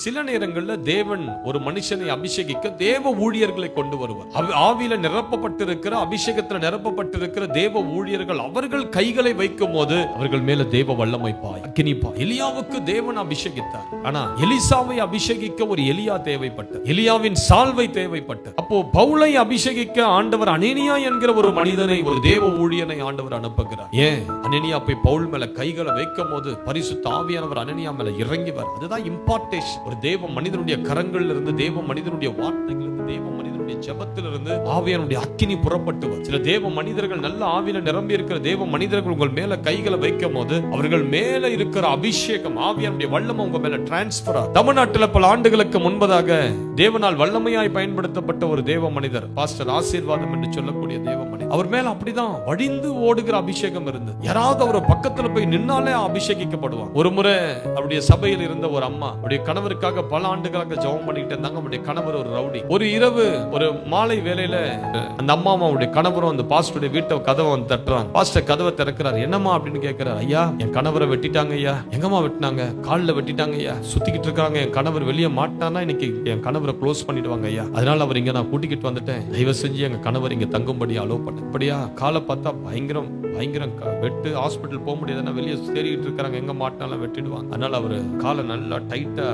சில நேரங்கள்ல தேவன் ஒரு மனுஷனை அபிஷேகிக்க தேவ ஊழியர்களை கொண்டு வருவார். ஆவியில நிரப்பப்பட்டிருக்கிற, அபிஷேகத்துல நிரப்பப்பட்டிருக்கிற தேவ ஊழியர்கள் அவர்கள் கைகளை வைக்கும் போது அவர்கள் மேல தேவ வல்லமை பாய், அக்கினி பாய். எலியாவுக்கு தேவன் அபிஷேகித்தார். ஆனா எலிசாவை அபிஷேகிக்க ஒரு எலியா தேவைப்பட்டது. எலியாவின் சால்வை தேவைப்பட்டது. அப்போ பவுலை அபிஷேகிக்க ஆண்டவர் அனனியா என்கிற ஒரு மனிதனை, ஒரு தேவ ஊழியனை ஆண்டவர் அனுப்புகிறார். ஏன்? அனனியா போய் பவுல் மேல கைகளை வைக்கும் போது பரிசுத்த ஆவியானவர் அனனியா மேல இறங்கி வர. அதுதான் இம்பார்ட்டேஷன். ஒரு தேவ மனிதனுடைய கரங்கள்ல இருந்து, தேவ மனிதனுடைய வார்த்தைகள் இருந்து, தேவ மனிதனுடைய ஜெபத்திலிருந்து ஆவியானுடைய அக்கினி புறப்பட்டு வரும். சில தேவ மனிதர்கள் நல்ல ஆவியில நிரம்பி இருக்கிற தேவ மனிதர்கள் உங்கள் மேல கைகளை வைக்கும் போது அவர்கள் மேல இருக்கிற அபிஷேகம், ஆவியானுடைய வல்லமை உங்க மேல டிரான்ஸ்பர் ஆகும். தமிழ்நாட்டில் பல ஆண்டுகளுக்கு முன்பதாக தேவனால் வல்லமையாய் பயன்படுத்தப்பட்ட ஒரு தேவ மனிதர், பாஸ்டர் ஆசீர்வாதம் என்று சொல்லக்கூடிய தேவ மனிதர், அவர் மேல அப்படிதான் வழிந்து ஓடுகிற அபிஷேகம் இருந்தது. யாராவது அவர் பக்கத்துல போய் நின்னாலே அபிஷேகிக்கப்படுவாங்க. ஒரு முறை அவருடைய சபையில் இருந்த ஒரு அம்மா, அவருடைய கணவருக்காக பல ஆண்டுகளாக ஜெபம் பண்ணிட்டு இருந்தாங்க. அவருடைய கணவர் ஒரு ரவுடி. ஒரு இரவு, ஒரு மாலை வேளையில அந்த அம்மாவும் அவருடைய கணவரும் அந்த பாஸ்டருடைய வீட்டை கதவை வந்து தட்டுறாங்க. பாஸ்டர் கதவை திறக்கிறார். என்னம்மா அப்படின்னு கேட்கிறார். ஐயா, என் கணவரை வெட்டிட்டாங்க ஐயா. எங்கம்மா வெட்டினாங்க? காலில் வெட்டிட்டாங்க ஐயா. சுத்திக்கிட்டு இருக்காங்க. என் கணவர் வெளியே மாட்டானா இன்னைக்கு என் கணவரை க்ளோஸ் பண்ணிடுவாங்க ஐயா. அதனால அவர் இங்க நான் கூட்டிக்கிட்டு வந்துட்டேன். தயவு செஞ்சு எங்க கணவர் இங்க தங்கும்படி அலோவ் பண்ண. அப்படியா? காலை பார்த்தா பயங்கரம் வெட்டு. ஹாஸ்பிட்டல் போக முடியாதுன்னா வெளியே தேடிட்டு இருக்காங்க. எங்க மாட்டினாலும் வெட்டிடுவாங்க. அதனால அவரு காலை நல்லா டைட்டா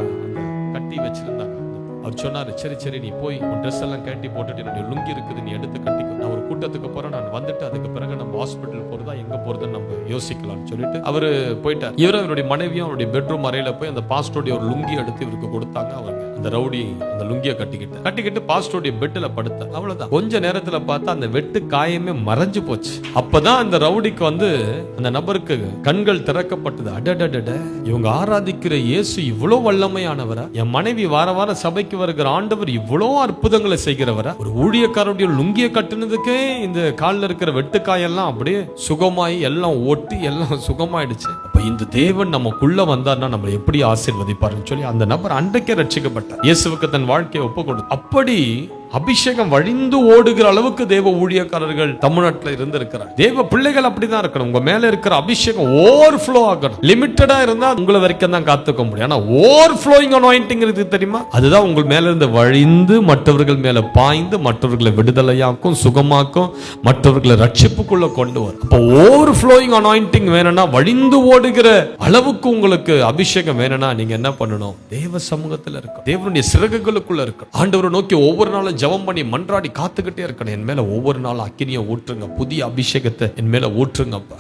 கட்டி வச்சிருந்தாங்க. அவர் சொன்னாரு, சரி சரி, நீ போய் உன் ட்ரெஸ் எல்லாம் கட்டி போட்டுட்டு என்னுடைய லுங்கி இருக்குது, நீ எடுத்து கட்டிக்கோ. நான் ஒரு கூட்டத்துக்கு போறேன், நான் வந்துட்டு அதுக்கு பிறகு நம்ம ஹாஸ்பிட்டல் போறதா எங்க போறதுன்னு நம்ம யோசிக்கலாம்னு சொல்லிட்டு அவரு போயிட்டார். இவரும் அவருடைய மனைவியும் அவருடைய பெட்ரூம் அறையில போய் அந்த பாஸ்டருடைய ஒரு லுங்கி எடுத்து இவருக்கு கொடுத்தாங்க. அவங்க அந்த ரவுடி அந்த லுங்கியை கட்டிக்கிட்டு பாஸ்டருடைய பெட்ல படுத்தார். அவ்வளவுதான். கொஞ்ச நேரத்துல பார்த்தா அந்த வெட்டு காயமே மறைஞ்சு போச்சு. அப்பதான் அந்த ரவுடிக்கு வந்து அந்த நபருக்கு கண்கள் திறக்கப்பட்டது. அடடட, இவங்க ஆராதிக்கிற இயேசு இவ்வளவு வல்லமையானவரா? என் மனைவி வார வாரம் சபைக்கு வருகிற ஆண்டவர் இவ்வளவு அற்புதங்களை செய்கிறவரா? ஒரு ஊழியக்காரருடைய லுங்கிய கட்டினதுக்கே இந்த காலில் இருக்கிற வெட்டுக்காயெல்லாம் அப்படியே சுகமாயி எல்லாம் ஒட்டி எல்லாம் சுகமாயிடுச்சு. அப்ப இந்த தேவன் நமக்குள்ள வந்தார்னா நம்ம எப்படி ஆசீர்வதிப்பாருன்னு சொல்லி அந்த நபர் அன்றைக்கே ரட்சிக்கப்பட்டார். இயேசுவுக்கு தன் வாழ்க்கையை ஒப்பு கொடுத்தார். அப்படி அபிஷேகம் வழிந்து ஓடுகிற அளவுக்கு தேவ ஊழியக்காரர்கள் தமிழ்நாட்டில் இருந்திருக்கிறார். தேவ பிள்ளைகள் அப்படிதான் இருக்கணும். உங்க மேல இருக்கிற அபிஷேகம் ஓவர்ஃப்ளோ ஆகணும். லிமிட்டடா இருந்தா உங்களை வரைக்கும் தான் காத்துக்க முடியும். ஆனா ஓவர்ஃப்ளோயிங் அனாயிண்டிங் இருக்கு தெரியுமா? அதுதான் உங்கள் மேல இருந்து வழிந்து மற்றவர்கள் மேல பாய்ந்து மற்றவர்களை விடுதலையாக்கும், சுகமாக்கும், மற்றவர்களை ரட்சிப்புக்குள்ள கொண்டு வரும். அப்போ ஓவர்ஃப்ளோயிங் அனாயிண்டிங் வேணும்னா, வழிந்து ஓடுகிற அளவுக்கு உங்களுக்கு அபிஷேகம் வேணும்னா நீங்க என்ன பண்ணணும்? தேவ சமூகத்துல இருக்கும், தேவனுடைய சிறகுகளுக்குள்ள இருக்கும். ஆண்டவரை நோக்கி ஒவ்வொரு நாளும் ஜெபம் பண்ணி மன்றாடி காத்துக்கிட்டே இருக்கணும். என் மேல ஒவ்வொரு நாளும் அக்கினியை ஊற்றுங்க, புதிய அபிஷேகத்தை என் மேல ஊற்றுங்கப்பா.